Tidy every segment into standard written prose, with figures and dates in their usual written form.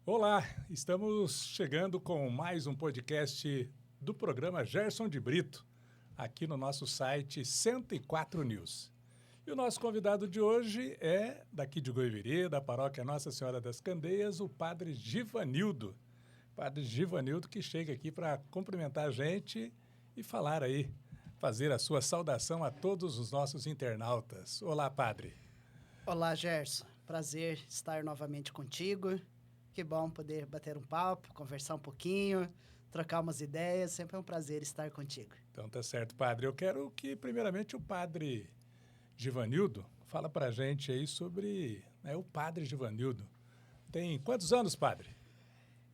Olá, estamos chegando com mais um podcast do programa Gerson de Brito, aqui no nosso site 104 News. E o nosso convidado de hoje é daqui de Goiverê, da paróquia Nossa Senhora das Candeias, o padre Givanildo. Padre Givanildo que chega aqui para cumprimentar a gente e falar aí, fazer a sua saudação a todos os nossos internautas. Olá, padre. Olá, Gerson. Prazer estar novamente contigo. Que bom poder bater um papo, conversar um pouquinho, trocar umas ideias. Sempre é um prazer estar contigo. Então tá certo, padre. Eu quero que, primeiramente, o padre Givanildo fala para a gente aí sobre o padre Givanildo. Tem quantos anos, padre?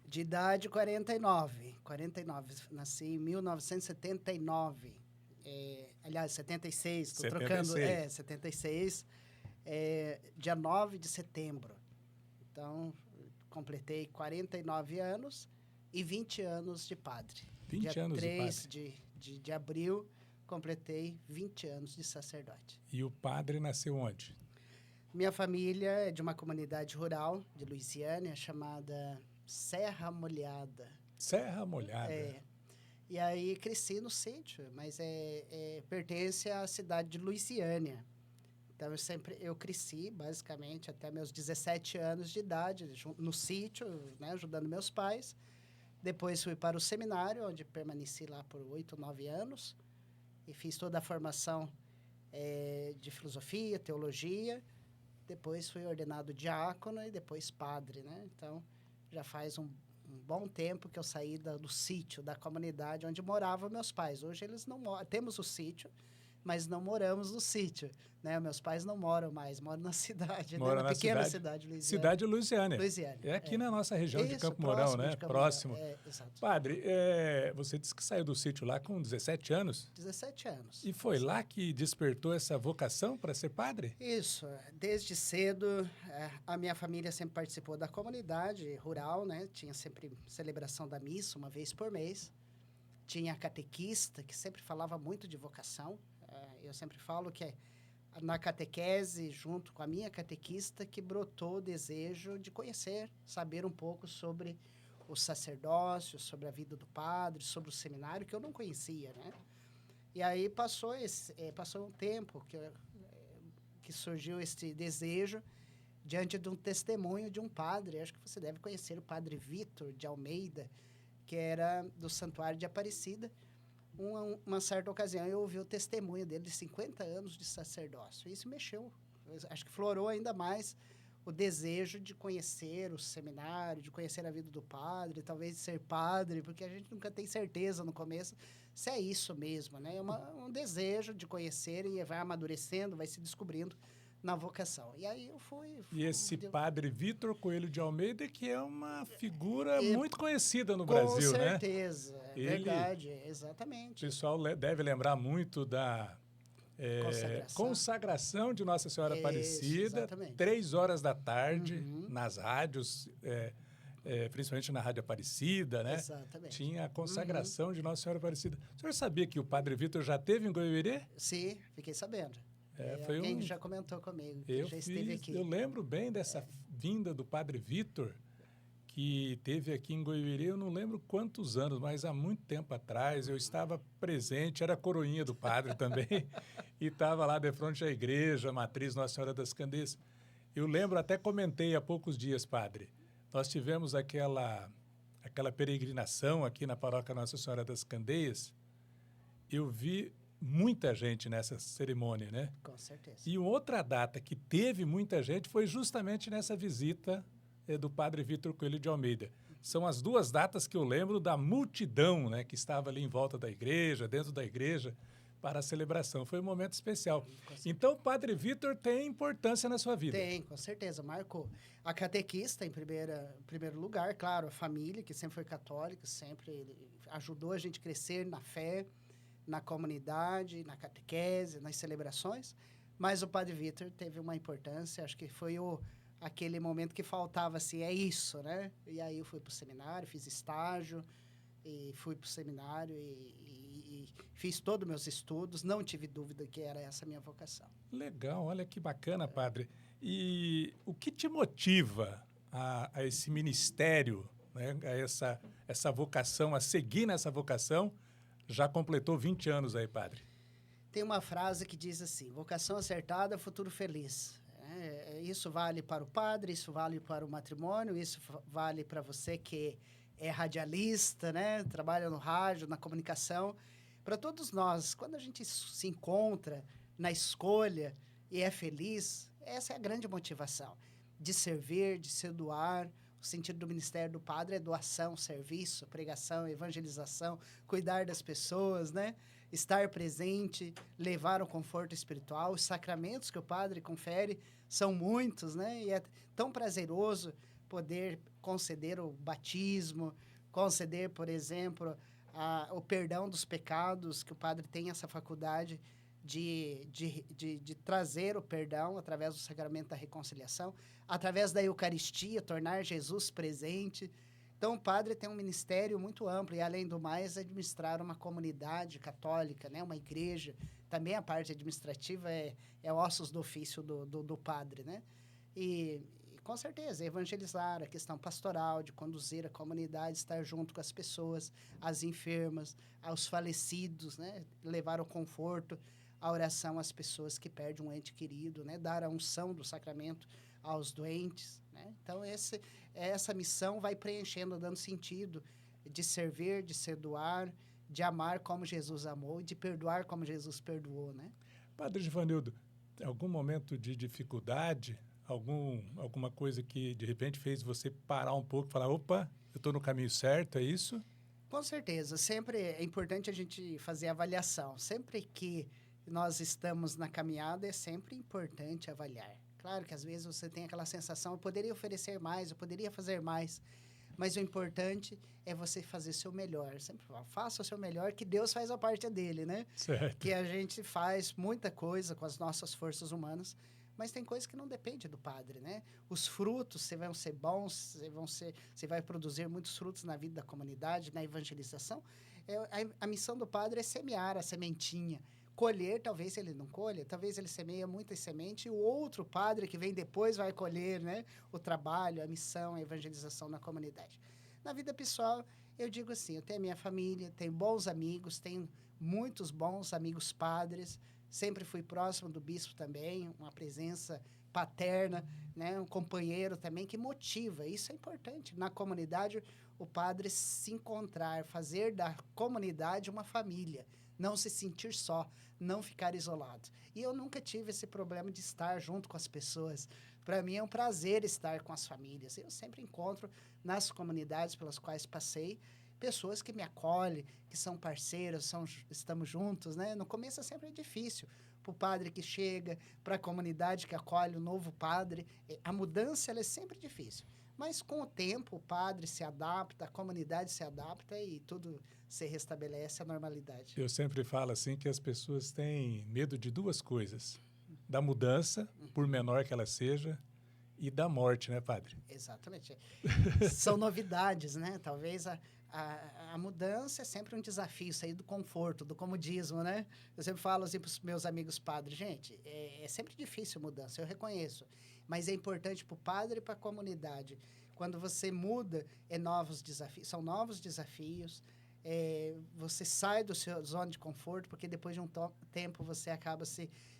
De idade, 49. 49. Nasci em 1979. Aliás, 76. Estou trocando. 76. Dia 9 de setembro. Então, completei 49 anos e 20 anos de padre. 20 Dia anos 3 de padre. de abril, completei 20 anos de sacerdote. E o padre nasceu onde? Minha família é de uma comunidade rural de Luisiânia chamada Serra Molhada. Serra Molhada. E aí cresci no sítio, mas pertence à cidade de Luisiânia. Então, eu cresci, basicamente, até meus 17 anos de idade, no sítio, né, ajudando meus pais. Depois fui para o seminário, onde permaneci lá por 8, 9 anos. E fiz toda a formação de filosofia, teologia. Depois fui ordenado diácono e depois padre, né? Então, já faz um bom tempo que eu saí do sítio, da comunidade onde moravam meus pais. Hoje eles não moram, temos o sítio, mas não moramos no sítio, né? Meus pais não moram mais, moram na cidade, Mora na pequena cidade de Luisiânia. Cidade de Luisiânia. Luisiânia. É aqui na nossa região de Campo próximo Mourão, né? de Campo Próximo. Mourão. Exato. Padre, você disse que saiu do sítio lá com 17 anos? 17 anos. E foi lá que despertou essa vocação para ser padre? Isso. Desde cedo, a minha família sempre participou da comunidade rural, né? Tinha sempre celebração da missa, uma vez por mês. Tinha a catequista, que sempre falava muito de vocação. Eu sempre falo que na catequese, junto com a minha catequista, que brotou o desejo de conhecer, saber um pouco sobre o sacerdócio, sobre a vida do padre, sobre o seminário, que eu não conhecia, né? E aí passou um tempo que surgiu esse desejo diante de um testemunho de um padre. Acho que você deve conhecer o padre Vitor de Almeida, que era do Santuário de Aparecida. Uma certa ocasião, eu ouvi o testemunho dele de 50 anos de sacerdócio. Isso mexeu, acho que florou ainda mais o desejo de conhecer o seminário, de conhecer a vida do padre, talvez de ser padre, porque a gente nunca tem certeza no começo se é isso mesmo, né? É um desejo de conhecer e vai amadurecendo, vai se descobrindo na vocação. E aí eu fui... E esse padre Vitor Coelho de Almeida, que é uma figura muito conhecida no Brasil, né? Com certeza, verdade, exatamente. O pessoal deve lembrar muito da consagração de Nossa Senhora Aparecida, 3 horas da tarde, nas rádios, principalmente na Rádio Aparecida, né? Exatamente. Tinha a consagração de Nossa Senhora Aparecida. O senhor sabia que o padre Vitor já esteve em Goiverê? Sim, fiquei sabendo. Alguém já comentou comigo, que já esteve aqui. Eu lembro bem dessa vinda do padre Vitor, que teve aqui em Goiverê, eu não lembro quantos anos, mas há muito tempo atrás, eu estava presente, era coroinha do padre também, e estava lá de frente à igreja, matriz Nossa Senhora das Candeias. Eu lembro, até comentei há poucos dias, padre, nós tivemos aquela peregrinação aqui na paróquia Nossa Senhora das Candeias, eu vi muita gente nessa cerimônia, né? Com certeza. E outra data que teve muita gente foi justamente nessa visita do padre Vitor Coelho de Almeida. São as 2 datas que eu lembro da multidão, né, que estava ali em volta da igreja, dentro da igreja, para a celebração. Foi um momento especial. Então, o padre Vitor tem importância na sua vida? Tem, com certeza, marcou. A catequista, em primeiro lugar, claro, a família, que sempre foi católica, sempre ajudou a gente a crescer na fé, na comunidade, na catequese, nas celebrações, mas o padre Vitor teve uma importância, acho que foi aquele momento que faltava, assim, é isso, né? E aí eu fui para o seminário, fiz estágio, e fui para o seminário e fiz todos os meus estudos, não tive dúvida que era essa a minha vocação. Legal, olha que bacana, padre. E o que te motiva a esse ministério, né? A essa vocação, a seguir nessa vocação, já completou 20 anos aí, padre. Tem uma frase que diz assim: vocação acertada, futuro feliz. Isso vale para o padre, isso vale para o matrimônio, isso vale para você que é radialista, né? Trabalha no rádio, na comunicação. Para todos nós, quando a gente se encontra na escolha e é feliz, essa é a grande motivação de servir, de se doar. O sentido do ministério do padre é doação, serviço, pregação, evangelização, cuidar das pessoas, né? Estar presente, levar o conforto espiritual. Os sacramentos que o padre confere são muitos, né? E é tão prazeroso poder conceder o batismo, conceder, por exemplo, o perdão dos pecados, que o padre tem essa faculdade de trazer o perdão através do sacramento da reconciliação, através da Eucaristia, tornar Jesus presente. Então, o padre tem um ministério muito amplo e, além do mais, administrar uma comunidade católica, né? Uma igreja. Também a parte administrativa é ossos do ofício do padre, né? E, com certeza, evangelizar, a questão pastoral, de conduzir a comunidade, estar junto com as pessoas, as enfermas, aos falecidos, né? Levar o conforto, a oração às pessoas que perdem um ente querido, né? Dar a unção do sacramento aos doentes, né? Então, essa missão vai preenchendo, dando sentido de servir, de se doar, de amar como Jesus amou, de perdoar como Jesus perdoou, né? Padre Givanildo, algum momento de dificuldade, alguma coisa que, de repente, fez você parar um pouco e falar, opa, eu estou no caminho certo, é isso? Com certeza. Sempre é importante a gente fazer avaliação. Sempre que nós estamos na caminhada, é sempre importante avaliar. Claro que às vezes você tem aquela sensação, eu poderia oferecer mais, eu poderia fazer mais, mas o importante é você fazer o seu melhor. Sempre falo, faça o seu melhor, que Deus faz a parte dele, né? Certo. Que a gente faz muita coisa com as nossas forças humanas, mas tem coisa que não depende do padre, né? Os frutos vão ser bons, você vai produzir muitos frutos na vida da comunidade, na evangelização. A missão do padre é semear a sementinha. Colher, talvez ele não colha, talvez ele semeia muitas sementes e o outro padre que vem depois vai colher, né? O trabalho, a missão, a evangelização na comunidade. Na vida pessoal, eu digo assim, eu tenho a minha família, tenho bons amigos, tenho muitos bons amigos padres, sempre fui próximo do bispo também, uma presença paterna, né? Um companheiro também que motiva, isso é importante. Na comunidade, o padre se encontrar, fazer da comunidade uma família, não se sentir só, não ficar isolado. E eu nunca tive esse problema de estar junto com as pessoas. Para mim é um prazer estar com as famílias. Eu sempre encontro nas comunidades pelas quais passei pessoas que me acolhem, que são parceiros, estamos juntos, né? No começo sempre é difícil. Para o padre que chega, para a comunidade que acolhe o novo padre, a mudança ela é sempre difícil. Mas com o tempo o padre se adapta, a comunidade se adapta e tudo se restabelece à normalidade. Eu sempre falo assim que as pessoas têm medo de duas coisas: da mudança, por menor que ela seja, e da morte, né, padre? Exatamente. São novidades, né? Talvez a mudança é sempre um desafio, sair do conforto, do comodismo, né? Eu sempre falo assim para os meus amigos padres, gente, é sempre difícil mudança, eu reconheço, mas é importante para o padre e para a comunidade. Quando você muda, são novos desafios, você sai do seu zona de conforto, porque depois de um tempo você acaba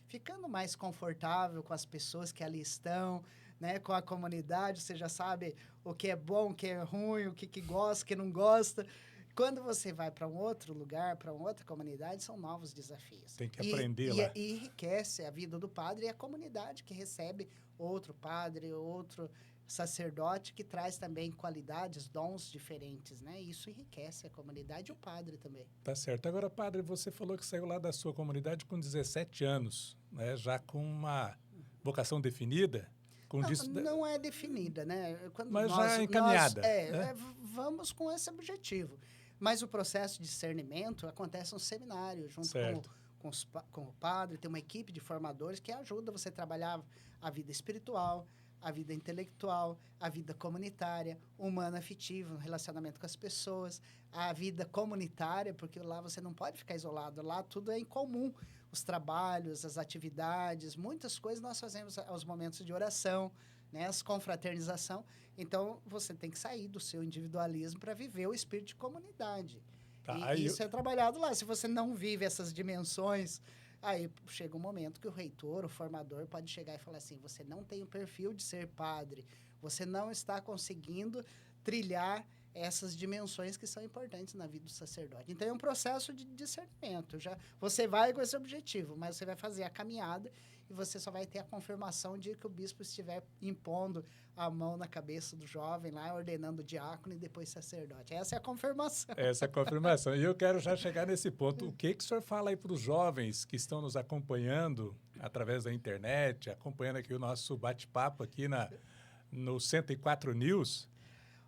ficando mais confortável com as pessoas que ali estão, né, com a comunidade, você já sabe o que é bom, o que é ruim, o que gosta, o que não gosta. Quando você vai para um outro lugar, para uma outra comunidade, são novos desafios. Tem que aprender lá. E enriquece a vida do padre e a comunidade que recebe outro padre, outro sacerdote que traz também qualidades, dons diferentes, né? Isso enriquece a comunidade e o padre também. Tá certo. Agora, padre, você falou que saiu lá da sua comunidade com 17 anos, né? Já com uma vocação definida. Não é definida, né? Mas já encaminhada. Vamos com esse objetivo. Mas o processo de discernimento acontece no seminário, junto com o padre, tem uma equipe de formadores que ajuda você a trabalhar a vida espiritual, a vida intelectual, a vida comunitária, humana, afetiva, o relacionamento com as pessoas, a vida comunitária, porque lá você não pode ficar isolado, lá tudo é em comum. Os trabalhos, as atividades, muitas coisas nós fazemos aos momentos de oração, né? As confraternização. Então, você tem que sair do seu individualismo para viver o espírito de comunidade. Tá, E isso é trabalhado lá. Se você não vive essas dimensões, aí chega um momento que o reitor, o formador, pode chegar e falar assim, você não tem o perfil de ser padre, você não está conseguindo trilhar essas dimensões que são importantes na vida do sacerdote. Então, é um processo de discernimento. Você vai com esse objetivo, mas você vai fazer a caminhada e você só vai ter a confirmação de que o bispo estiver impondo a mão na cabeça do jovem lá, ordenando diácono e depois sacerdote. Essa é a confirmação. Essa é a confirmação. E eu quero já chegar nesse ponto. O que o senhor fala aí para os jovens que estão nos acompanhando através da internet, acompanhando aqui o nosso bate-papo aqui no 104 News?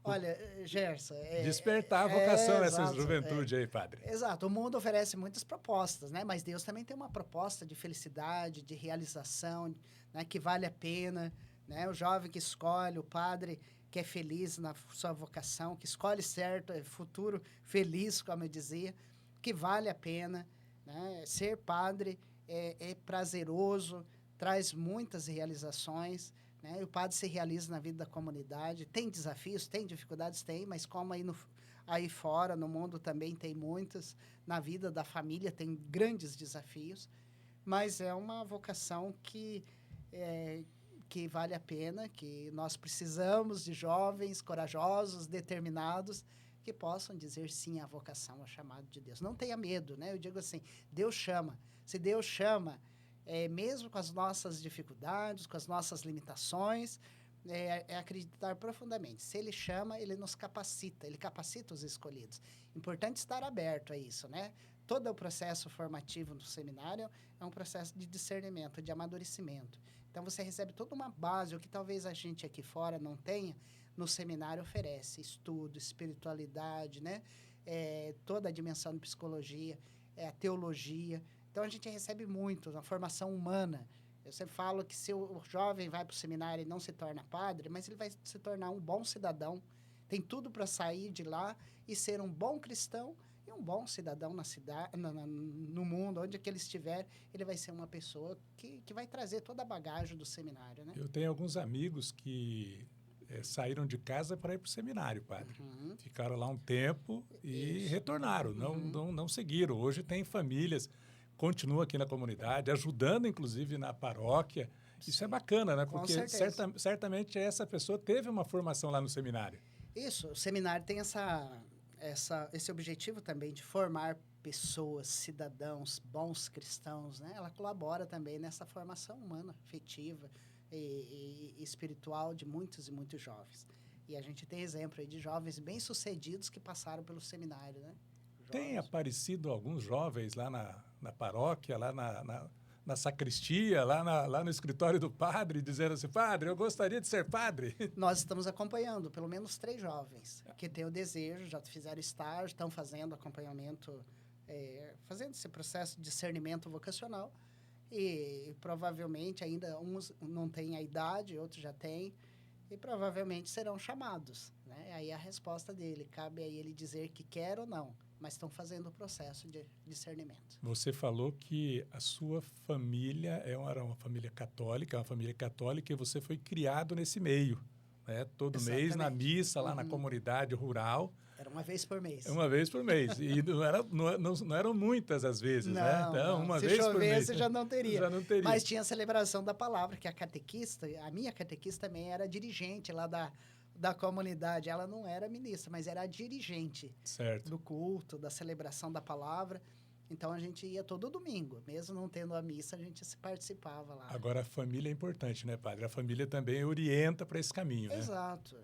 Olha, Gerson... Despertar a vocação nessa exato, juventude aí, padre. Exato. O mundo oferece muitas propostas, né? Mas Deus também tem uma proposta de felicidade, de realização, né? Que vale a pena, né? O jovem que escolhe, o padre que é feliz na sua vocação, que escolhe certo, futuro feliz, como eu dizia, que vale a pena, né? Ser padre é prazeroso, traz muitas realizações, né? E o padre se realiza na vida da comunidade. Tem desafios, tem dificuldades, tem, mas como aí fora, no mundo também tem muitas. Na vida da família tem grandes desafios, mas é uma vocação que vale a pena, que nós precisamos de jovens corajosos, determinados, que possam dizer sim à vocação, ao chamado de Deus. Não tenha medo, né? Eu digo assim, Deus chama. Se Deus chama, mesmo com as nossas dificuldades, com as nossas limitações, acreditar profundamente. Se Ele chama, Ele nos capacita, Ele capacita os escolhidos. Importante estar aberto a isso, né? Todo o processo formativo no seminário é um processo de discernimento, de amadurecimento. Então, você recebe toda uma base, o que talvez a gente aqui fora não tenha, no seminário oferece estudo, espiritualidade, né? Toda a dimensão de psicologia, a teologia. Então, a gente recebe muito na formação humana. Eu sempre falo que se o jovem vai para o seminário e não se torna padre, mas ele vai se tornar um bom cidadão. Tem tudo para sair de lá e ser um bom cristão e um bom cidadão na cidade, no mundo, onde que ele estiver, ele vai ser uma pessoa que vai trazer toda a bagagem do seminário, né? Eu tenho alguns amigos que saíram de casa para ir para o seminário, padre. Uhum. Ficaram lá um tempo e retornaram, não seguiram. Hoje tem famílias, continuam aqui na comunidade, ajudando inclusive na paróquia. Isso Sim. É bacana, né? Com Porque certeza. certamente essa pessoa teve uma formação lá no seminário. Isso, o seminário tem esse objetivo também de formar pessoas, cidadãos, bons cristãos, né? Ela colabora também nessa formação humana, afetiva e espiritual de muitos e muitos jovens. E a gente tem exemplo aí de jovens bem-sucedidos que passaram pelo seminário, né? Tem aparecido alguns jovens lá na paróquia, lá na sacristia, lá no escritório do padre, dizendo assim, padre, eu gostaria de ser padre. Nós estamos acompanhando pelo menos 3 jovens que têm o desejo, já fizeram estágio, estão fazendo acompanhamento, fazendo esse processo de discernimento vocacional e provavelmente ainda uns não têm a idade, outros já têm e provavelmente serão chamados, né? Aí a resposta dele, cabe a ele dizer que quer ou não, mas estão fazendo o processo de discernimento. Você falou que a sua família era uma família católica, e você foi criado nesse meio, né? Todo Exatamente. mês na missa, lá na comunidade rural. Era uma vez por mês. Uma vez por mês. E não eram muitas as vezes, né? Então, uma vez por mês. Se chovesse, já não teria. Já não teria. Mas tinha a celebração da palavra, que a minha catequista também era dirigente lá da comunidade. Ela não era ministra, mas era a dirigente do culto, da celebração da palavra. Então, a gente ia todo domingo. Mesmo não tendo a missa, a gente se participava lá. Agora, a família é importante, né, padre? A família também orienta para esse caminho, né? Exato.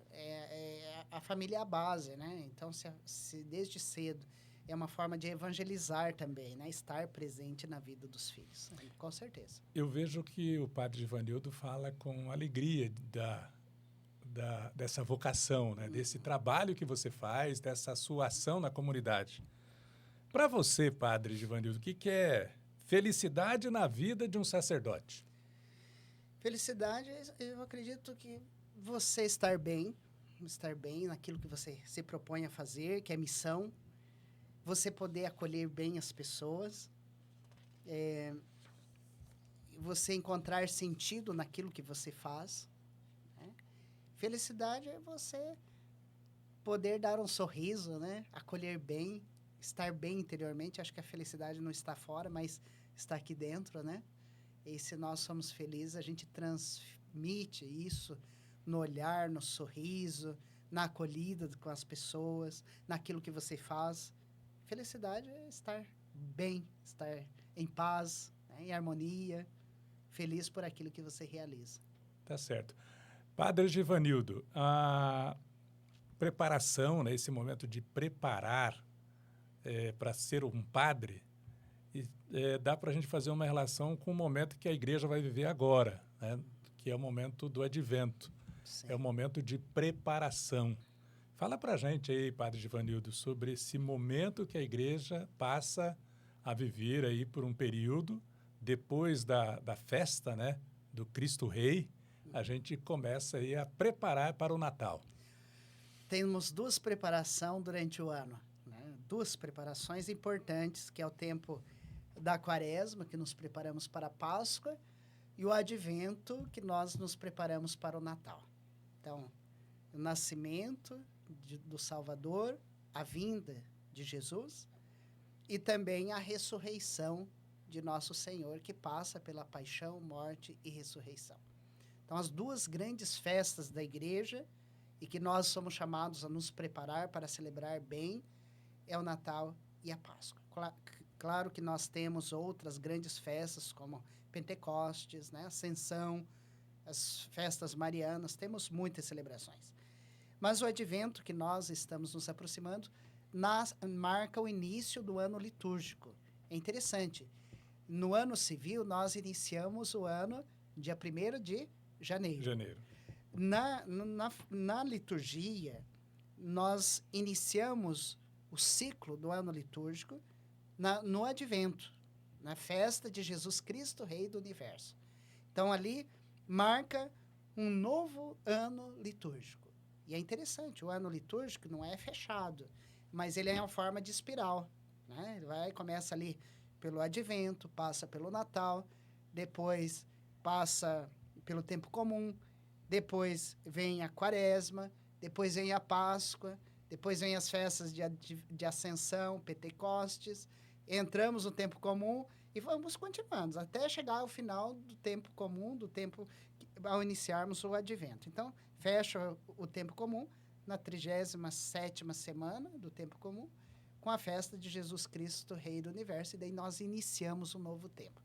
A família é a base, né? Então, se desde cedo é uma forma de evangelizar também, né? Estar presente na vida dos filhos, né? Com certeza. Eu vejo que o padre Givanildo fala com alegria dessa vocação, né? Desse trabalho que você faz, dessa sua ação na comunidade. Para você, padre Givanildo, o que é felicidade na vida de um sacerdote? Felicidade, eu acredito que você estar bem naquilo que você se propõe a fazer, que é missão, você poder acolher bem as pessoas, você encontrar sentido naquilo que você faz, né? Felicidade é você poder dar um sorriso, né? Acolher bem, estar bem interiormente. Acho que a felicidade não está fora, mas está aqui dentro, né? E se nós somos felizes, a gente transmite isso no olhar, no sorriso, na acolhida com as pessoas, naquilo que você faz. Felicidade é estar bem, estar em paz, né? Em harmonia, feliz por aquilo que você realiza. Tá certo. Padre Givanildo, a preparação, né, esse momento de preparar para ser um padre, dá para a gente fazer uma relação com o momento que a igreja vai viver agora, né, que é o momento do advento. Sim. É o momento de preparação. Fala para a gente aí, Padre Givanildo, sobre esse momento que a igreja passa a viver aí por um período, depois da festa, né, do Cristo Rei, a gente começa aí a preparar para o Natal. Temos duas preparações durante o ano, né? Duas preparações importantes, que é o tempo da Quaresma, que nos preparamos para a Páscoa, e o Advento, que nós nos preparamos para o Natal. Então, o nascimento do Salvador, a vinda de Jesus e também a ressurreição de nosso Senhor, que passa pela paixão, morte e ressurreição. Então, as duas grandes festas da igreja e que nós somos chamados a nos preparar para celebrar bem é o Natal e a Páscoa. Claro que nós temos outras grandes festas, como Pentecostes, né? Ascensão, as festas marianas, temos muitas celebrações. Mas o Advento, que nós estamos nos aproximando, marca o início do ano litúrgico. É interessante. No ano civil, nós iniciamos o ano dia 1º de janeiro. Na liturgia, nós iniciamos o ciclo do ano litúrgico no Advento, na festa de Jesus Cristo, Rei do Universo. Então, ali marca um novo ano litúrgico. E é interessante, o ano litúrgico não é fechado, mas ele é uma forma de espiral, né? Ele começa ali pelo Advento, passa pelo Natal, depois passa pelo tempo comum, depois vem a Quaresma, depois vem a Páscoa, depois vem as festas de Ascensão, Pentecostes, entramos no tempo comum e vamos continuando, até chegar ao final do tempo comum, ao iniciarmos o Advento. Então, fecha o tempo comum na 37ª semana do tempo comum, com a festa de Jesus Cristo, Rei do Universo, e daí nós iniciamos um novo tempo.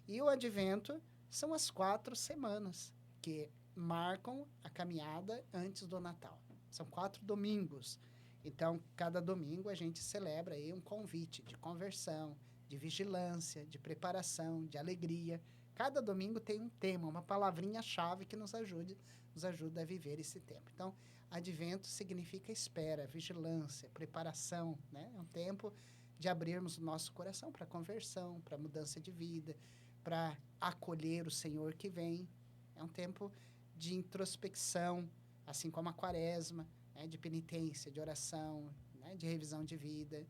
E o Advento são as 4 semanas que marcam a caminhada antes do Natal. São 4 domingos. Então, cada domingo a gente celebra aí um convite de conversão, de vigilância, de preparação, de alegria. Cada domingo tem um tema, uma palavrinha-chave que nos ajuda a viver esse tempo. Então, Advento significa espera, vigilância, preparação, né? É um tempo de abrirmos o nosso coração para conversão, para mudança de vida, para acolher o Senhor que vem. É um tempo de introspecção, assim como a Quaresma, né? De penitência, de oração, né? De revisão de vida,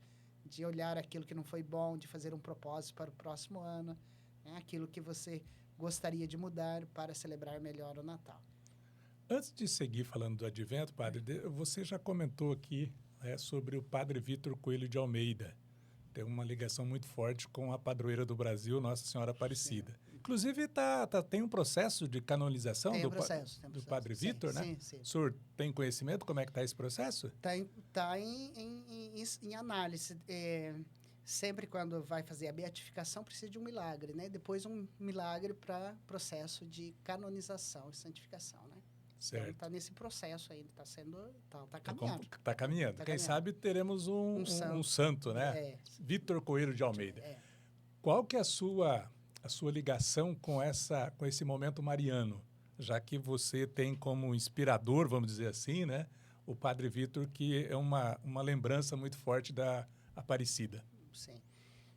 de olhar aquilo que não foi bom, de fazer um propósito para o próximo ano, né? Aquilo que você gostaria de mudar para celebrar melhor o Natal. Antes de seguir falando do Advento, Padre, você já comentou aqui, né, sobre o Padre Vítor Coelho de Almeida. Tem uma ligação muito forte com a padroeira do Brasil, Nossa Senhora Aparecida. Sim. Inclusive, tem um processo de canonização do Padre Vítor, né? Sim, sim. O senhor tem conhecimento como é que está esse processo? Está em análise. Sempre quando vai fazer a beatificação, precisa de um milagre, né? Depois um milagre para processo de canonização e santificação, né? Certo. Então, está nesse processo ainda, está caminhando. Está caminhando. Quem sabe teremos um santo, né? Vítor Coelho de Almeida. Qual que é a sua ligação com esse momento mariano? Já que você tem como inspirador, vamos dizer assim, né? O Padre Vítor, que é uma lembrança muito forte da Aparecida. Sim.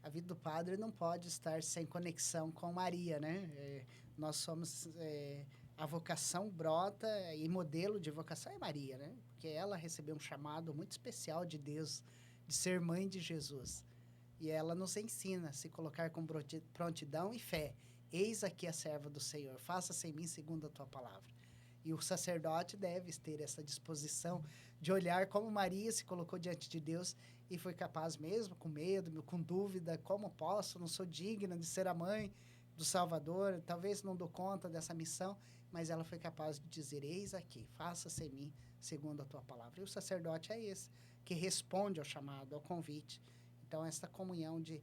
A vida do padre não pode estar sem conexão com Maria, né? Nós somos... a vocação brota e modelo de vocação é Maria, né? Porque ela recebeu um chamado muito especial de Deus, de ser mãe de Jesus. E ela nos ensina a se colocar com prontidão e fé. Eis aqui a serva do Senhor, faça-se em mim segundo a tua palavra. E o sacerdote deve ter essa disposição de olhar como Maria se colocou diante de Deus e foi capaz mesmo, com medo, com dúvida, como posso, não sou digna de ser a mãe do Salvador, talvez não dou conta dessa missão, mas ela foi capaz de dizer, eis aqui, faça-se em mim segundo a tua palavra. E o sacerdote é esse, que responde ao chamado, ao convite. Então, essa comunhão de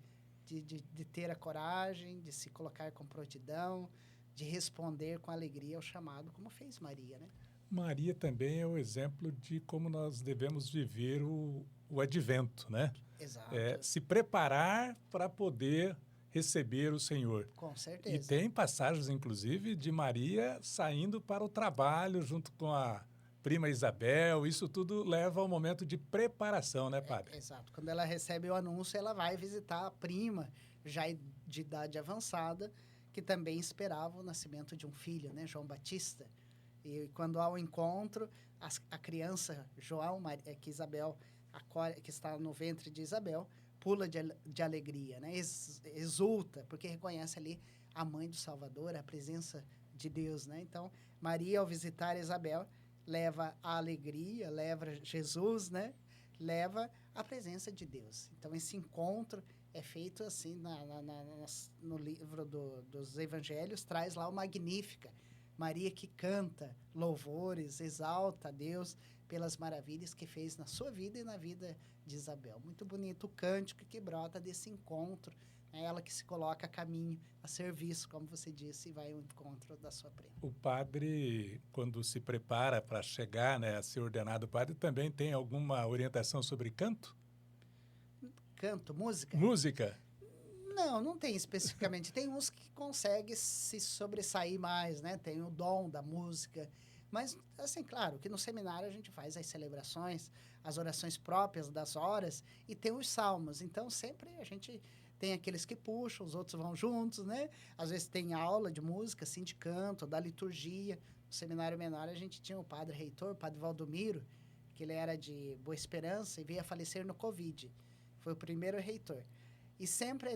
ter a coragem, de se colocar com prontidão, de responder com alegria ao chamado, como fez Maria, né? Maria também é o exemplo de como nós devemos viver o advento, né? Exato. Se preparar para poder receber o Senhor. Com certeza. E tem passagens, inclusive, de Maria saindo para o trabalho junto com a prima Isabel. Isso tudo leva ao momento de preparação, né, padre? Exato. Quando ela recebe o anúncio, ela vai visitar a prima, já de idade avançada, que também esperava o nascimento de um filho, né, João Batista. E quando há o encontro, a criança João, que Isabel, que está no ventre de Isabel, pula de alegria, né? Exulta, porque reconhece ali a mãe do Salvador, a presença de Deus, né? Então, Maria, ao visitar Isabel, leva a alegria, leva Jesus, né? Leva a presença de Deus. Então, esse encontro é feito assim no livro dos Evangelhos, traz lá o Magnífica. Maria que canta louvores, exalta a Deus pelas maravilhas que fez na sua vida e na vida de Isabel. Muito bonito o cântico que brota desse encontro. É ela que se coloca a caminho, a serviço, como você disse, e vai ao encontro da sua prima. O padre, quando se prepara para chegar, né, a ser ordenado padre, também tem alguma orientação sobre canto? Canto, música? Música? Não tem especificamente. Tem uns que conseguem se sobressair mais, né? Tem o dom da música. Mas, assim, claro, que no seminário a gente faz as celebrações, as orações próprias das horas e tem os salmos. Então, sempre a gente tem aqueles que puxam, os outros vão juntos, né? Às vezes tem aula de música, assim, de canto, da liturgia. No seminário menor a gente tinha o padre reitor, o padre Valdomiro, que ele era de Boa Esperança e veio a falecer no Covid. Foi o primeiro reitor. E sempre,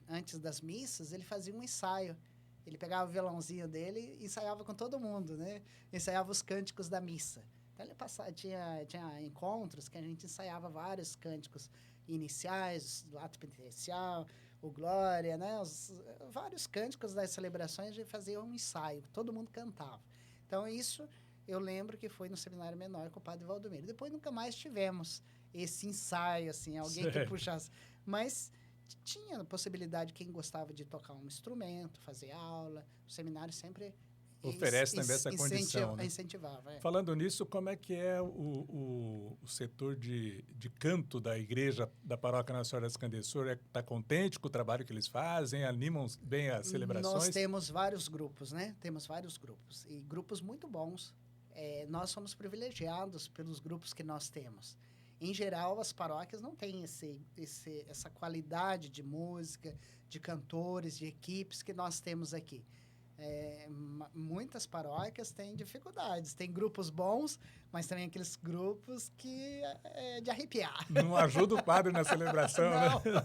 antes das missas, ele fazia um ensaio. Ele pegava o violãozinho dele e ensaiava com todo mundo, né? Ensaiava os cânticos da missa. Então, ele tinha encontros que a gente ensaiava vários cânticos iniciais, do ato penitencial, o Glória, né? Vários cânticos das celebrações, a gente fazia um ensaio, todo mundo cantava. Então, isso eu lembro que foi no seminário menor com o padre Valdomiro. Depois, nunca mais tivemos esse ensaio, assim, alguém que puxasse. Mas tinha a possibilidade, quem gostava de tocar um instrumento, fazer aula, o seminário sempre oferece também essa condição, né? Incentivava. É. Falando nisso, como é que é o setor de canto da igreja da Paróquia Nossa Senhora das Candeias? Está contente com o trabalho que eles fazem? Animam bem as celebrações? Nós temos vários grupos, né? Temos vários grupos, e grupos muito bons. Nós somos privilegiados pelos grupos que nós temos. Em geral, as paróquias não têm essa qualidade de música, de cantores, de equipes que nós temos aqui. Muitas paróquias têm dificuldades. Tem grupos bons, mas também aqueles grupos que é de arrepiar. Não ajuda o padre na celebração, não. Né?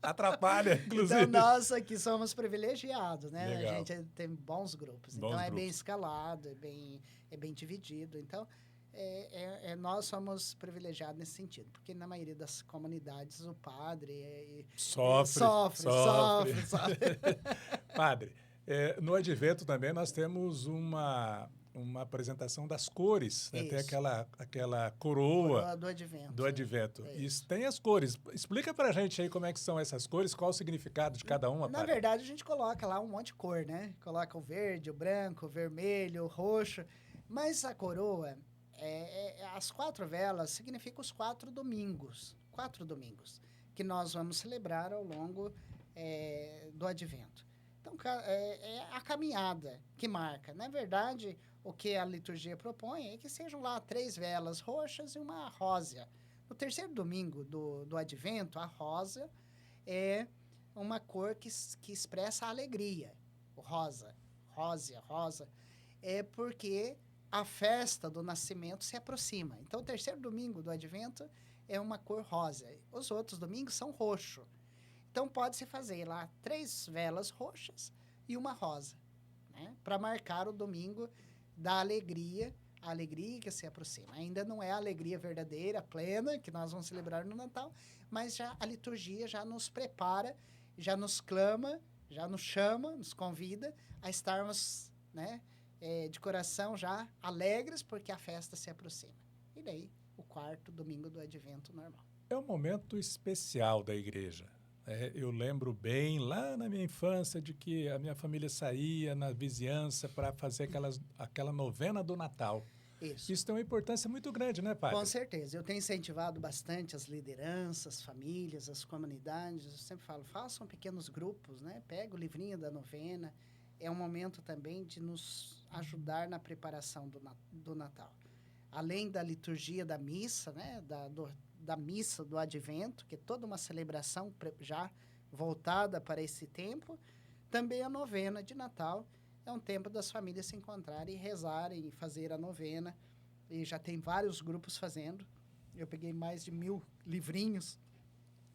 Atrapalha, inclusive. Então, nós aqui somos privilegiados, né? Legal. A gente tem bons grupos. Então, é bem escalado, é bem dividido. Então, nós somos privilegiados nesse sentido, porque na maioria das comunidades o padre sofre. Padre, no Advento também nós temos uma apresentação das cores, né? Tem aquela coroa do Advento. Do Advento. Isso tem as cores. Explica pra gente aí como é que são essas cores, qual o significado de cada uma, Na padre. verdade, a gente coloca lá um monte de cor, né? Coloca o verde, o branco, o vermelho, o roxo, mas a coroa... as 4 velas significam os 4 domingos. 4 domingos que nós vamos celebrar ao longo do Advento. Então, é a caminhada que marca. Na verdade, o que a liturgia propõe é que sejam lá 3 velas roxas e uma rósea. No terceiro domingo do Advento, a rosa é uma cor que expressa a alegria. O rosa, rosa, é porque a festa do nascimento se aproxima. Então, o terceiro domingo do Advento é uma cor rosa. Os outros domingos são roxo. Então, pode-se fazer lá 3 velas roxas e uma rosa, né? Para marcar o domingo da alegria, a alegria que se aproxima. Ainda não é a alegria verdadeira, plena, que nós vamos celebrar no Natal, mas já a liturgia já nos prepara, já nos clama, já nos chama, nos convida a estarmos, né, de coração já alegres, porque a festa se aproxima. E daí, o quarto domingo do Advento normal. É um momento especial da igreja. Eu lembro bem, lá na minha infância, de que a minha família saía na vizinhança para fazer aquela novena do Natal. Isso. Isso tem uma importância muito grande, né, padre? Com certeza. Eu tenho incentivado bastante as lideranças, famílias, as comunidades. Eu sempre falo, façam pequenos grupos, né? Pega o livrinho da novena. É um momento também de nos ajudar na preparação do Natal. Além da liturgia da missa, né? Da missa do Advento, que é toda uma celebração já voltada para esse tempo, também a novena de Natal é um tempo das famílias se encontrarem e rezarem e fazer a novena, e já tem vários grupos fazendo. Eu peguei mais de 1000 livrinhos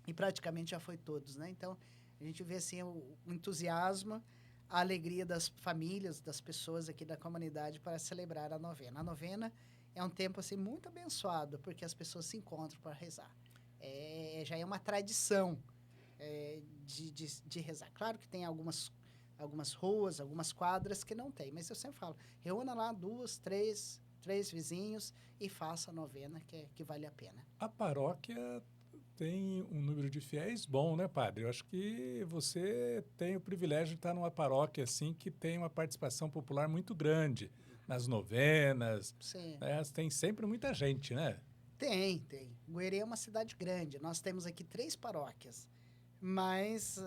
e praticamente já foi todos, né? Então, a gente vê assim o entusiasmo, a alegria das famílias, das pessoas aqui da comunidade para celebrar a novena. A novena é um tempo assim muito abençoado, porque as pessoas se encontram para rezar. Já é uma tradição de rezar. Claro que tem algumas ruas, algumas quadras que não tem, mas eu sempre falo, reúna lá 2, 3 vizinhos e faça a novena, que vale a pena. A paróquia tem um número de fiéis bom, né, padre? Eu acho que você tem o privilégio de estar numa paróquia assim que tem uma participação popular muito grande nas novenas. Sim. Né? Tem sempre muita gente, né? Tem. Guerê é uma cidade grande. Nós temos aqui 3 paróquias. Mas,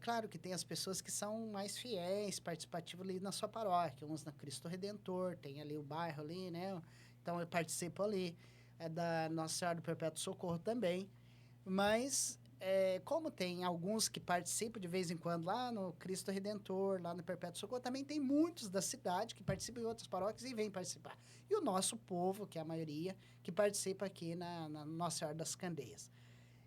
claro que tem as pessoas que são mais fiéis, participativos ali na sua paróquia. Uns na Cristo Redentor, tem ali o bairro ali, né? Então, eu participo ali. Da Nossa Senhora do Perpétuo Socorro também. Mas, como tem alguns que participam de vez em quando lá no Cristo Redentor, lá no Perpétuo Socorro, também tem muitos da cidade que participam em outras paróquias e vêm participar. E o nosso povo, que é a maioria, que participa aqui na Nossa Senhora das Candeias.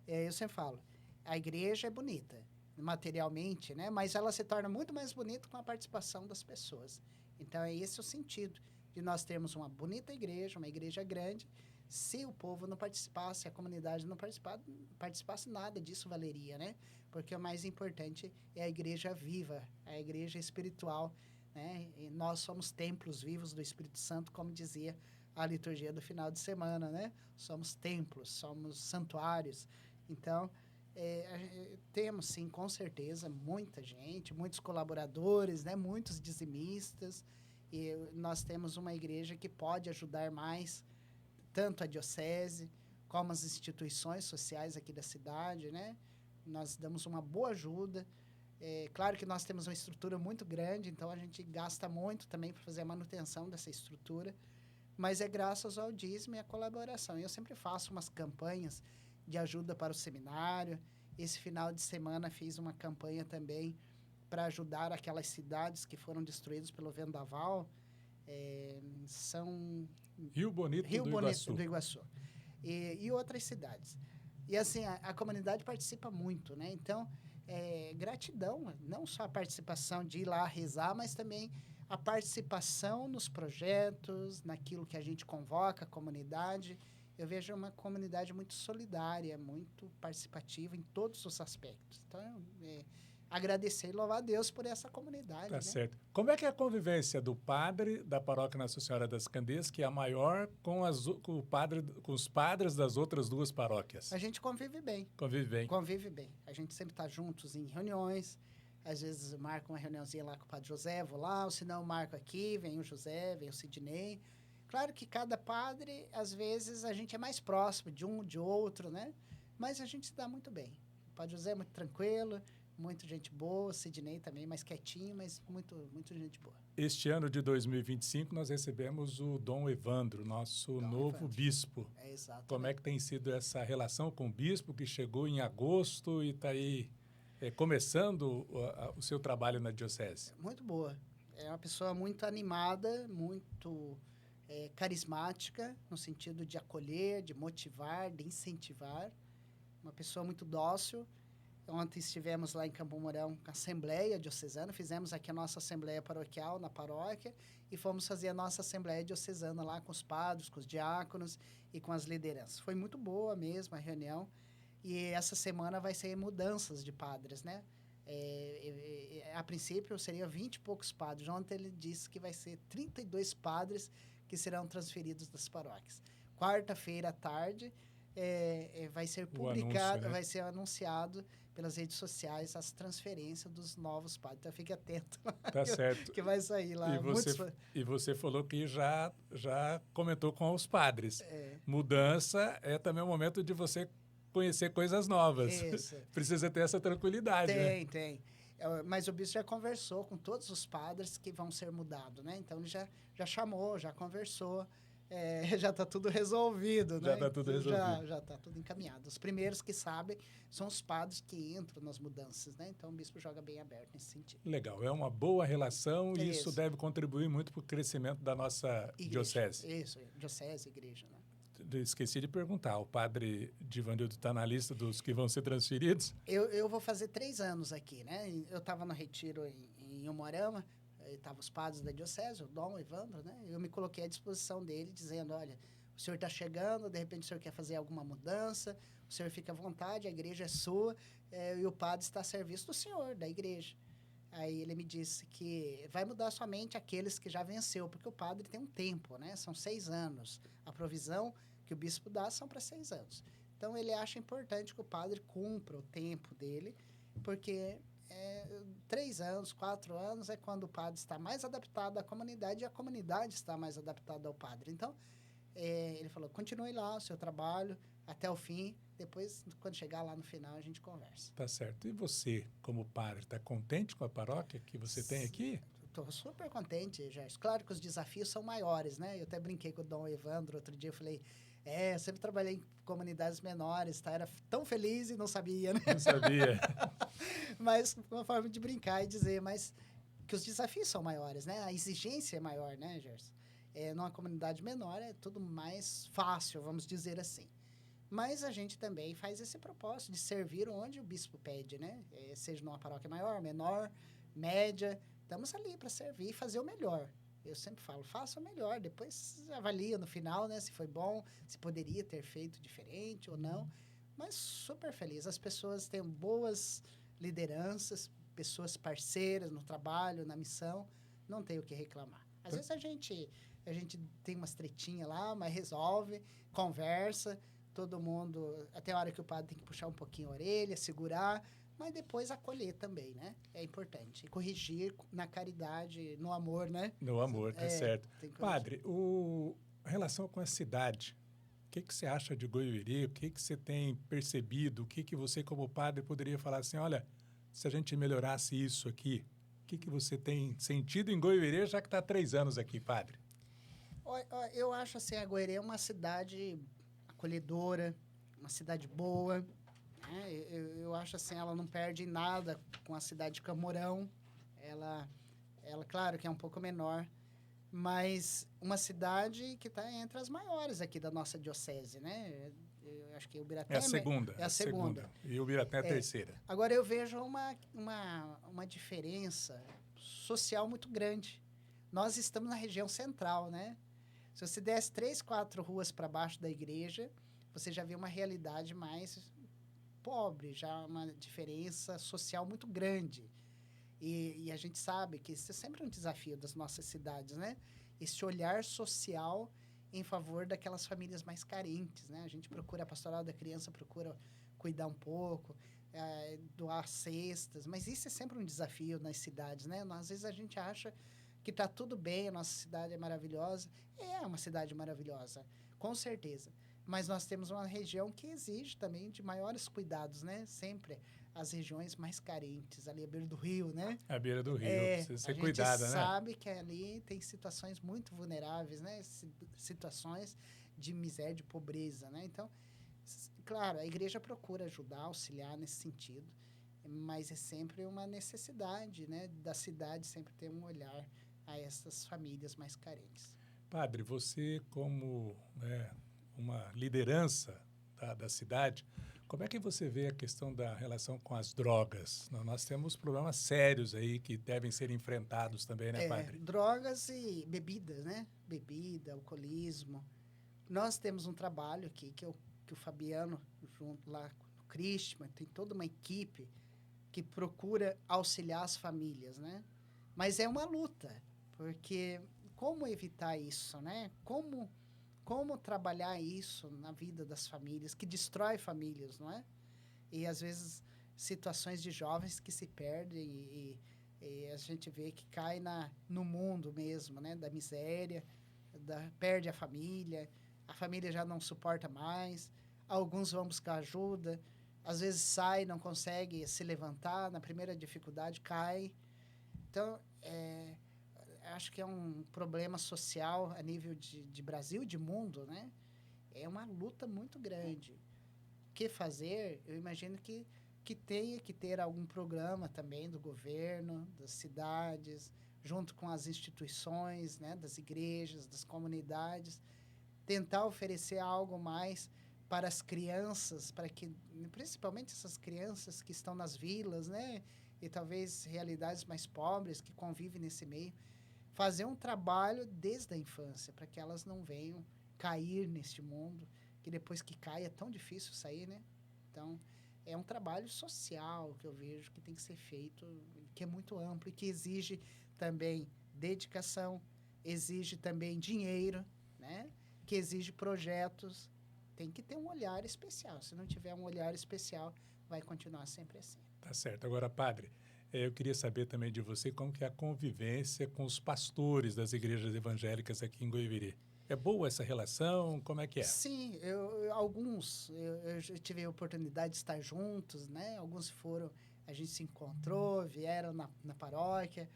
Eu sempre falo, a igreja é bonita, materialmente, né? Mas ela se torna muito mais bonita com a participação das pessoas. Então, é esse o sentido de nós termos uma bonita igreja, uma igreja grande. Se o povo não participasse, a comunidade não participasse, nada disso valeria, né? Porque o mais importante é a igreja viva, a igreja espiritual, né? E nós somos templos vivos do Espírito Santo, como dizia a liturgia do final de semana, né? Somos templos, somos santuários. Então, temos, sim, com certeza, muita gente, muitos colaboradores, né? Muitos dizimistas, e nós temos uma igreja que pode ajudar mais tanto a diocese como as instituições sociais aqui da cidade, né? Nós damos uma boa ajuda. Claro que nós temos uma estrutura muito grande, então a gente gasta muito também para fazer a manutenção dessa estrutura, mas é graças ao dízimo e à colaboração. Eu sempre faço umas campanhas de ajuda para o seminário. Esse final de semana fiz uma campanha também para ajudar aquelas cidades que foram destruídas pelo vendaval. São Rio Bonito do Iguaçu. E outras cidades. E assim, a comunidade participa muito, né? Então, gratidão, não só a participação de ir lá rezar, mas também a participação nos projetos, naquilo que a gente convoca a comunidade. Eu vejo uma comunidade muito solidária, muito participativa em todos os aspectos. Então, agradecer e louvar a Deus por essa comunidade. Tá, né? Certo. Como é que é a convivência do padre da paróquia Nossa Senhora das Candeias, que é a maior, com os padres das outras 2 paróquias? A gente convive bem. Convive bem. Convive bem. A gente sempre está juntos em reuniões. Às vezes marca uma reuniãozinha lá com o padre José, vou lá, ou se não, marco aqui, vem o José, vem o Sidney. Claro que cada padre, às vezes, a gente é mais próximo de um, de outro, né? Mas a gente se dá muito bem. O padre José é muito tranquilo, muito gente boa, o Sidney também mais quietinho, mas muito gente boa. Este ano de 2025, nós recebemos o Dom Evandro, nosso novo bispo. Exato. Como é que tem sido essa relação com o bispo, que chegou em agosto e está aí começando o seu trabalho na diocese? Muito boa. É uma pessoa muito animada, muito carismática, no sentido de acolher, de motivar, de incentivar. Uma pessoa muito dócil. Ontem estivemos lá em Campo Mourão com a Assembleia Diocesana, fizemos aqui a nossa Assembleia Paroquial na paróquia e fomos fazer a nossa Assembleia Diocesana lá com os padres, com os diáconos e com as lideranças. Foi muito boa mesmo a reunião e essa semana vai ser mudanças de padres, né? A princípio seria 20 e poucos padres. Ontem ele disse que vai ser 32 padres que serão transferidos das paróquias. Quarta-feira à tarde vai ser publicado, anúncio, né? vai ser anunciado pelas redes sociais as transferências dos novos padres. Então fique atento. Tá certo. Que vai sair lá. E você falou que já comentou com os padres. Mudança é também um momento de você conhecer coisas novas. Isso. Precisa ter essa tranquilidade, né? Tem. Mas o bispo já conversou com todos os padres que vão ser mudados, né? Então ele já chamou, já conversou. Já está tudo resolvido, né? Já está tudo resolvido. Já está tudo encaminhado. Os primeiros que sabem são os padres que entram nas mudanças, né? Então o bispo joga bem aberto nesse sentido. Legal, é uma boa relação e isso deve contribuir muito para o crescimento da nossa diocese. Isso, diocese, igreja, né? Esqueci de perguntar, o padre Divanildo está na lista dos que vão ser transferidos? Eu vou fazer 3 anos aqui, né? Eu estava no retiro em Umuarama, estavam os padres da diocese, o Dom Evandro, né? Eu me coloquei à disposição dele, dizendo, olha, o senhor está chegando, de repente o senhor quer fazer alguma mudança, o senhor fica à vontade, a igreja é sua, e o padre está a serviço do senhor, da igreja. Aí ele me disse que vai mudar somente aqueles que já venceu, porque o padre tem um tempo, né? São 6 anos. A provisão que o bispo dá são para 6 anos. Então, ele acha importante que o padre cumpra o tempo dele, porque 3 anos, 4 anos é quando o padre está mais adaptado à comunidade e a comunidade está mais adaptada ao padre. Então, ele falou, continue lá o seu trabalho até o fim, depois, quando chegar lá no final, a gente conversa. Tá certo. E você, como padre, está contente com a paróquia que você tem aqui? Estou super contente, Gerson. Claro que os desafios são maiores, né? Eu até brinquei com o Dom Evandro outro dia, eu falei, eu sempre trabalhei em comunidades menores, tá? Era tão feliz e não sabia, né? Não sabia. Mas uma forma de brincar e dizer, mas que os desafios são maiores, né? A exigência é maior, né, Gerson? Numa comunidade menor é tudo mais fácil, vamos dizer assim. Mas a gente também faz esse propósito de servir onde o bispo pede, né? Seja numa paróquia maior, menor, média, estamos ali para servir e fazer o melhor. Eu sempre falo, faça o melhor, depois avalia no final, né? Se foi bom, se poderia ter feito diferente ou não. Mas super feliz. As pessoas têm boas lideranças, pessoas parceiras no trabalho, na missão, não tem o que reclamar. Às vezes a gente tem umas tretinhas lá, mas resolve, conversa, todo mundo, até a hora que o padre tem que puxar um pouquinho a orelha, segurar, mas depois acolher também, né? É importante. E corrigir na caridade, no amor, né? No amor, tá certo. Padre, a relação com a cidade, o que você acha de Goiuerê? O que você tem percebido? O que você, como padre, poderia falar assim, olha, se a gente melhorasse isso aqui, o que você tem sentido em Goiuerê, já que está há 3 anos aqui, padre? Eu acho assim, a Goiuerê é uma cidade acolhedora, uma cidade boa, eu acho assim, ela não perde nada com a cidade de Camorão. Ela, claro que é um pouco menor, mas uma cidade que está entre as maiores aqui da nossa diocese, né? Eu acho que o Ubiratã é a segunda. É a segunda. E o Ubiratã é a terceira. Agora, eu vejo uma diferença social muito grande. Nós estamos na região central, né? Se você desce 3, 4 ruas para baixo da igreja, você já vê uma realidade mais pobre, já uma diferença social muito grande. E a gente sabe que isso é sempre um desafio das nossas cidades, né? Esse olhar social em favor daquelas famílias mais carentes, né? A gente procura, a pastoral da criança procura cuidar um pouco, doar cestas, mas isso é sempre um desafio nas cidades, né? Às vezes a gente acha que está tudo bem, a nossa cidade é maravilhosa. É uma cidade maravilhosa, com certeza. Mas nós temos uma região que exige também de maiores cuidados, né? Sempre as regiões mais carentes, ali à beira do rio, né? À beira do rio, precisa ser cuidada, né? A gente sabe que ali tem situações muito vulneráveis, né? Situações de miséria, de pobreza, né? Então, claro, a igreja procura ajudar, auxiliar nesse sentido, mas é sempre uma necessidade, né? Da cidade sempre ter um olhar a essas famílias mais carentes. Padre, você como uma liderança da cidade, Como é que você vê a questão da relação com as drogas? Nós temos problemas sérios aí que devem ser enfrentados também, né, padre? Drogas e bebidas, né? Bebida, alcoolismo. Nós temos um trabalho aqui que o Fabiano, junto lá no Christman, tem toda uma equipe que procura auxiliar as famílias, né? Mas é uma luta, porque como evitar isso, né? Como trabalhar isso na vida das famílias, que destrói famílias, não é? E, às vezes, situações de jovens que se perdem e a gente vê que cai no mundo mesmo, né? Da miséria, perde a família já não suporta mais, alguns vão buscar ajuda, às vezes sai, não consegue se levantar, na primeira dificuldade cai. Então, acho que é um problema social a nível de Brasil, de mundo, né? É uma luta muito grande. O que fazer? Eu imagino que tenha que ter algum programa também do governo, das cidades, junto com as instituições, né? Das igrejas, das comunidades, tentar oferecer algo mais para as crianças, para que, principalmente essas crianças que estão nas vilas, né? E talvez realidades mais pobres que convivem nesse meio, fazer um trabalho desde a infância, para que elas não venham cair neste mundo, que depois que cai é tão difícil sair, né? Então, é um trabalho social que eu vejo que tem que ser feito, que é muito amplo e que exige também dedicação, exige também dinheiro, né? Que exige projetos. Tem que ter um olhar especial. Se não tiver um olhar especial, vai continuar sempre assim. Tá certo. Agora, padre, eu queria saber também de você como que é a convivência com os pastores das igrejas evangélicas aqui em Goiânia. É boa essa relação? Como é que é? Sim, eu já tive a oportunidade de estar juntos, né? Alguns foram, a gente se encontrou, vieram na paróquia.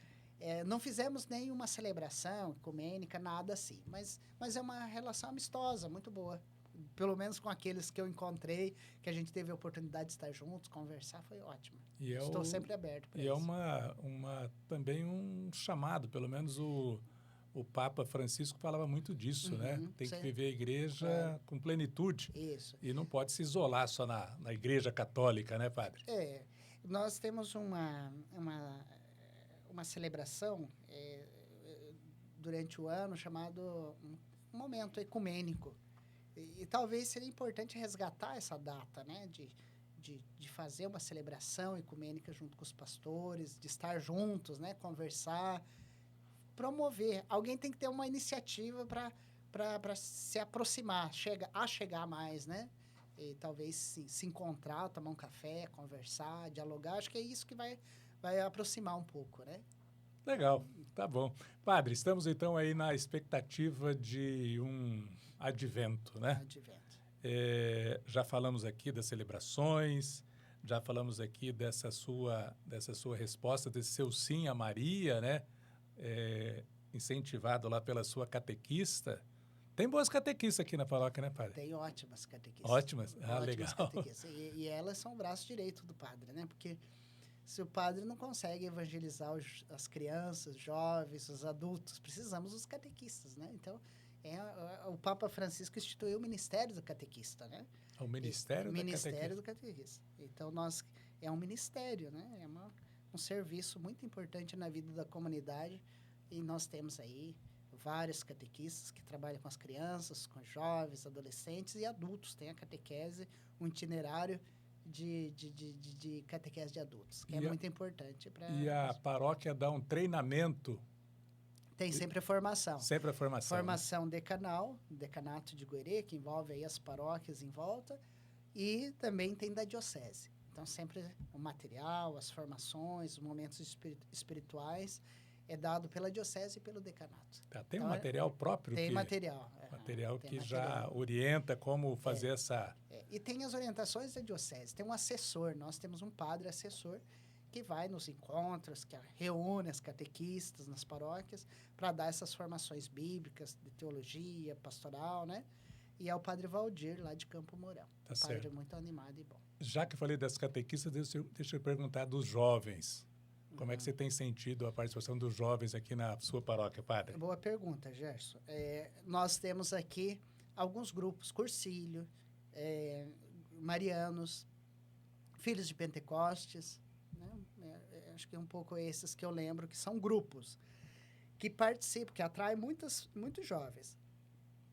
Não fizemos nenhuma celebração ecumênica, nada assim, mas é uma relação amistosa, muito boa. Pelo menos com aqueles que eu encontrei, que a gente teve a oportunidade de estar juntos, conversar, foi ótimo. Estou sempre aberto para isso. E é também um chamado, pelo menos o Papa Francisco falava muito disso, né? Tem que viver a igreja com plenitude. Isso. E não pode se isolar só na igreja católica, né, padre? Nós temos uma celebração durante o ano chamado um momento ecumênico. E talvez seria importante resgatar essa data, né? De fazer uma celebração ecumênica junto com os pastores, de estar juntos, né? Conversar, promover. Alguém tem que ter uma iniciativa para se aproximar, chegar mais, né? E talvez se encontrar, tomar um café, conversar, dialogar. Acho que é isso que vai aproximar um pouco, né? Legal, tá bom. Padre, estamos então aí na expectativa de um advento, né? Advento. Já falamos aqui das celebrações, já falamos aqui dessa sua resposta, desse seu sim a Maria, né? Incentivado lá pela sua catequista. Tem boas catequistas aqui na paróquia, né, padre? Tem ótimas catequistas. Ótimas? Ah, ótimas legal. Catequistas. E elas são o braço direito do padre, né? Porque se o padre não consegue evangelizar as crianças, os jovens, os adultos, precisamos dos catequistas, né? Então, o Papa Francisco instituiu o Ministério do Catequista, né? O Ministério do Catequista. Então, é um ministério, né? É um serviço muito importante na vida da comunidade e nós temos aí vários catequistas que trabalham com as crianças, com jovens, adolescentes e adultos. Tem a catequese, um itinerário de catequese de adultos, que é muito importante. E a paróquia dá um treinamento? Tem sempre a formação. Sempre a formação. Formação decanato de Goerê, que envolve aí as paróquias em volta, e também tem da diocese. Então, sempre o material, as formações, os momentos espirituais é dado pela diocese e pelo decanato. Tem um material próprio? Tem material. Material que já orienta como fazer essa... E tem as orientações da diocese. Tem um assessor. Nós temos um padre assessor que vai nos encontros, que reúne as catequistas nas paróquias para dar essas formações bíblicas, de teologia, pastoral, né? E é o padre Valdir, lá de Campo Mourão. Tá padre certo. Muito animado e bom. Já que eu falei das catequistas, deixa eu perguntar dos jovens. Como é que você tem sentido a participação dos jovens aqui na sua paróquia, padre? Boa pergunta, Gerson. Nós temos aqui alguns grupos, Cursilho, marianos, filhos de Pentecostes, né? Acho que é um pouco esses que eu lembro, que são grupos que participam, que atraem muitos jovens.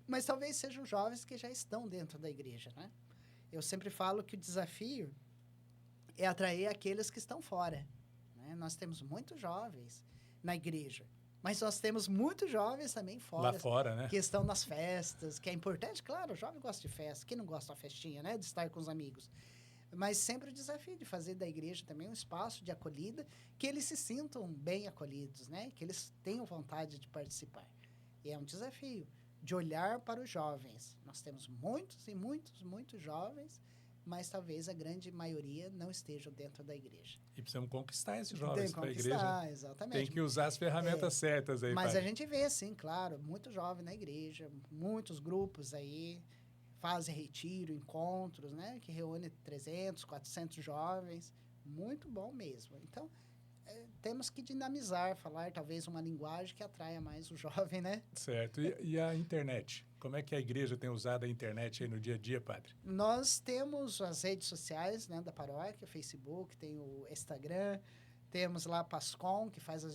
Mas talvez sejam jovens que já estão dentro da igreja, né? Eu sempre falo que o desafio é atrair aqueles que estão fora, né? Nós temos muitos jovens na igreja, mas nós temos muitos jovens também fora. Lá fora, né? Que estão nas festas, que é importante. Claro, o jovem gosta de festa. Quem não gosta da festinha, né? De estar com os amigos. Mas sempre o desafio de fazer da igreja também um espaço de acolhida, que eles se sintam bem acolhidos, né? Que eles tenham vontade de participar. E é um desafio de olhar para os jovens. Nós temos muitos e muitos jovens, mas talvez a grande maioria não estejam dentro da igreja. E precisamos conquistar esses jovens para a igreja. Exatamente. Tem que usar as ferramentas certas aí. Mas padre. a gente vê, sim, claro, muito jovem na igreja, muitos grupos aí fazem retiro, encontros, né? Que reúne 300, 400 jovens. Muito bom mesmo. Então, temos que dinamizar, falar talvez uma linguagem que atraia mais o jovem, né? Certo. E a internet? Como é que a igreja tem usado a internet aí no dia a dia, padre? Nós temos as redes sociais, né, da paróquia, Facebook, tem o Instagram, temos lá a Pascom, que faz a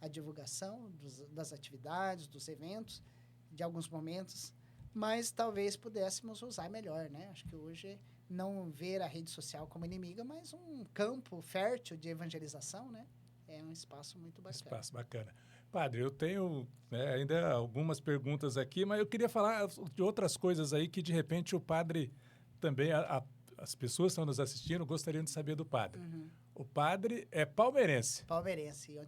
divulgação das atividades, dos eventos, de alguns momentos, mas talvez pudéssemos usar melhor, né? Acho que hoje não ver a rede social como inimiga, mas um campo fértil de evangelização, né? É um espaço muito bacana. Espaço bacana. Padre, eu tenho ainda algumas perguntas aqui, mas eu queria falar de outras coisas aí que, de repente, o padre também, as pessoas que estão nos assistindo, gostariam de saber do padre. Uhum. O padre é palmeirense. Palmeirense. Eu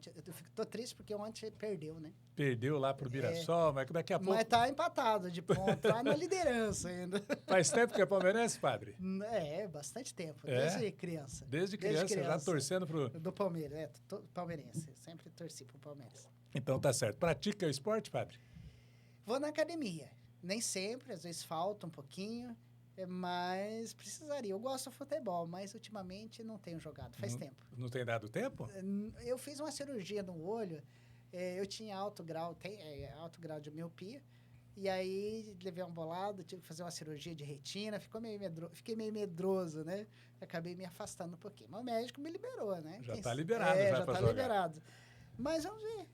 tô triste porque ontem perdeu, né? Perdeu lá pro Mirassol, mas daqui a pouco... Mas tá empatado de ponto, tá na liderança ainda. Faz tempo que é palmeirense, padre? Bastante tempo, desde criança. Desde criança, já torcendo pro... Do Palmeiras, palmeirense. Sempre torci pro Palmeiras. Então tá certo. Pratica o esporte, padre? Vou na academia. Nem sempre, às vezes falta um pouquinho, mas precisaria. Eu gosto de futebol, mas ultimamente não tenho jogado, faz tempo. Não tem dado tempo? Eu fiz uma cirurgia no olho, eu tinha alto grau de miopia, e aí levei um bolado, tive que fazer uma cirurgia de retina, fiquei meio medroso, né? Acabei me afastando um pouquinho. Mas o médico me liberou, né? Já está liberado já para jogar. Liberado. Mas vamos ver.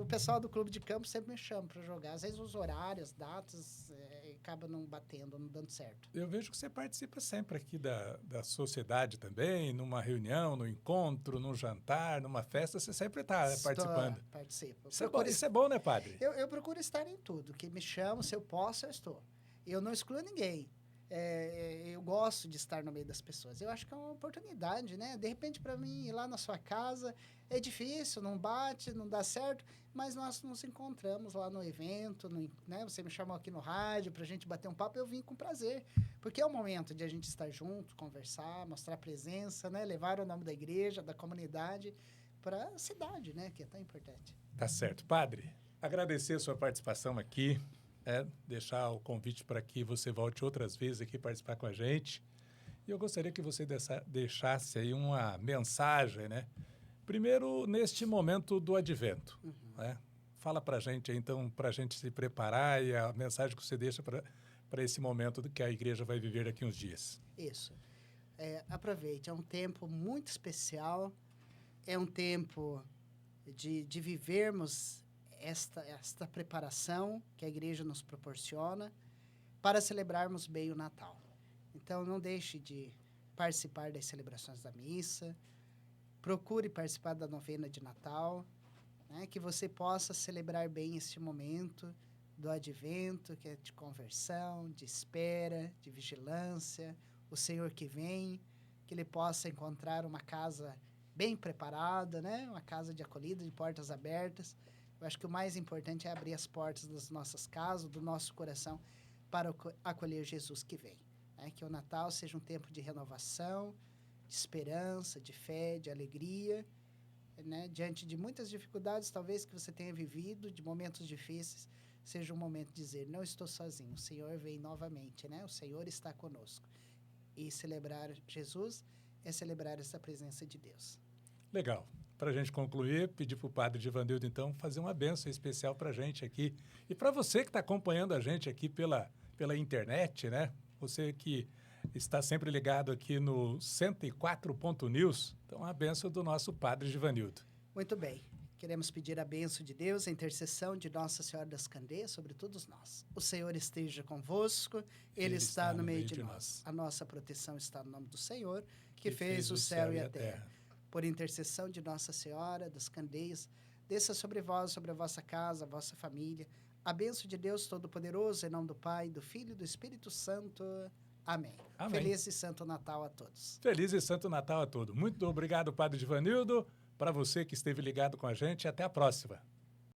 O pessoal do clube de campo sempre me chama para jogar. Às vezes os horários, datas, acabam não batendo, não dando certo. Eu vejo que você participa sempre aqui da sociedade também, numa reunião, num encontro, num jantar, numa festa, você sempre está participando. Participo. Isso é bom, né, padre? Eu procuro estar em tudo. Que me chamam, se eu posso, eu estou. Eu não excluo ninguém. Eu gosto de estar no meio das pessoas. Eu acho que é uma oportunidade, né? De repente, para mim, ir lá na sua casa é difícil, não bate, não dá certo, mas nós nos encontramos lá no evento, né? Você me chamou aqui no rádio para a gente bater um papo, eu vim com prazer, porque é o momento de a gente estar junto, conversar, mostrar presença, né? Levar o nome da igreja, da comunidade para a cidade, né? Que é tão importante. Tá certo. Padre, agradecer a sua participação aqui. Deixar o convite para que você volte outras vezes aqui participar com a gente. E eu gostaria que você deixasse aí uma mensagem, né? Primeiro, neste momento do advento. Né? Fala para a gente, então, para a gente se preparar e a mensagem que você deixa para esse momento que a igreja vai viver daqui uns dias. Isso. Aproveite, é um tempo muito especial, é um tempo de vivermos esta preparação que a igreja nos proporciona para celebrarmos bem o Natal. Então, não deixe de participar das celebrações da missa, procure participar da novena de Natal, né, que você possa celebrar bem este momento do advento, que é de conversão, de espera, de vigilância, o Senhor que vem, que ele possa encontrar uma casa bem preparada, né, uma casa de acolhida, de portas abertas. Eu acho que o mais importante é abrir as portas das nossas casas, do nosso coração, para acolher Jesus que vem. Né? Que o Natal seja um tempo de renovação, de esperança, de fé, de alegria, né? Diante de muitas dificuldades, talvez, que você tenha vivido, de momentos difíceis, seja um momento de dizer, não estou sozinho, o Senhor vem novamente, né? O Senhor está conosco. E celebrar Jesus é celebrar essa presença de Deus. Legal. Para a gente concluir, pedir para o padre Givanildo, então, fazer uma bênção especial para a gente aqui. E para você que está acompanhando a gente aqui pela internet, né? Você que está sempre ligado aqui no 104.news. Então, a bênção do nosso Padre Givanildo. Muito bem. Queremos pedir a bênção de Deus, a intercessão de Nossa Senhora das Candeias sobre todos nós. O Senhor esteja convosco, Ele está no meio de nós. A nossa proteção está no nome do Senhor, que fez o céu e a terra. Por intercessão de Nossa Senhora das Candeias, desça sobre vós, sobre a vossa casa, a vossa família, a bênção de Deus Todo-Poderoso, em nome do Pai, do Filho e do Espírito Santo. Amém. Amém. Feliz e Santo Natal a todos. Feliz e Santo Natal a todos. Muito obrigado, Padre Givanildo. Para você que esteve ligado com a gente, até a próxima.